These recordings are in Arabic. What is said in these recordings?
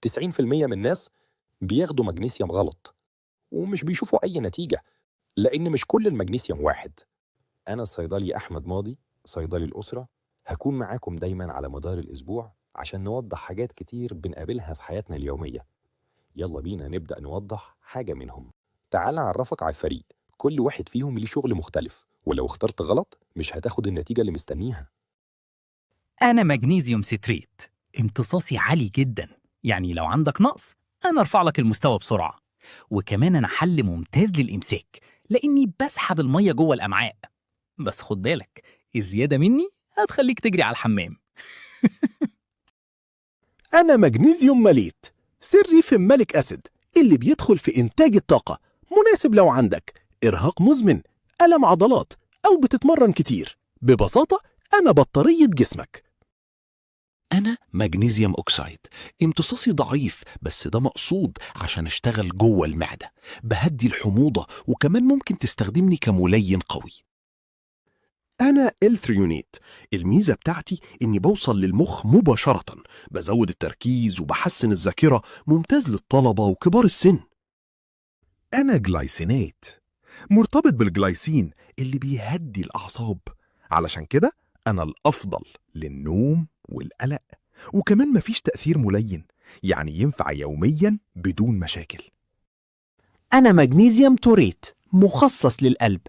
90% من الناس بياخدوا مغنيسيوم غلط ومش بيشوفوا أي نتيجة، لأن مش كل المغنيسيوم واحد. أنا الصيدلي أحمد ماضي، صيدلي الأسرة، هكون معاكم دايما على مدار الأسبوع عشان نوضح حاجات كتير بنقابلها في حياتنا اليومية. يلا بينا نبدأ نوضح حاجة منهم. تعال أعرفك على الفريق، كل واحد فيهم ليه شغل مختلف، ولو اخترت غلط مش هتاخد النتيجة اللي مستنيها. أنا مغنيسيوم ستريت، امتصاصي عالي جدا، يعني لو عندك نقص أنا أرفع لك المستوى بسرعة. وكمان أنا حل ممتاز للإمساك لأني بسحب المية جوه الأمعاء. بس خد بالك، الزيادة مني هتخليك تجري على الحمام. أنا مغنيسيوم ماليت، سري في مالك أسيد اللي بيدخل في إنتاج الطاقة، مناسب لو عندك إرهاق مزمن، ألم عضلات، أو بتتمرن كتير. ببساطة أنا بطارية جسمك. أنا مغنيسيوم أوكسايد، امتصاصي ضعيف بس ده مقصود عشان أشتغل جوه المعدة، بهدي الحموضة وكمان ممكن تستخدمني كملين قوي. أنا الثريونيت، الميزة بتاعتي إني بوصل للمخ مباشرة، بزود التركيز وبحسن الذاكرة، ممتاز للطلبة وكبار السن. أنا جلايسينات، مرتبط بالجلايسين اللي بيهدي الأعصاب، علشان كده أنا الأفضل للنوم والقلق، وكمان مفيش تأثير ملين، يعني ينفع يوميا بدون مشاكل. أنا مغنيسيوم توريت، مخصص للقلب.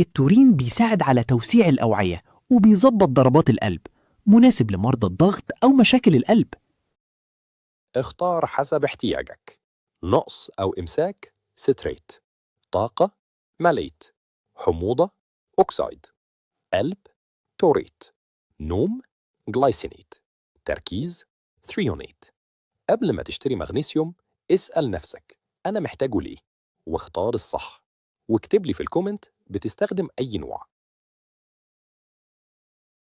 التورين بيساعد على توسيع الأوعية وبيظبط ضربات القلب، مناسب لمرضى الضغط أو مشاكل القلب. اختار حسب احتياجك. نقص أو إمساك ستريت، طاقة ماليت، حموضة أوكسايد، قلب توريت، نوم جلايسينيت، تركيز ثريونيت. قبل ما تشتري مغنيسيوم اسأل نفسك أنا محتاجه ليه، واختار الصح، واكتب لي في الكومنت بتستخدم أي نوع.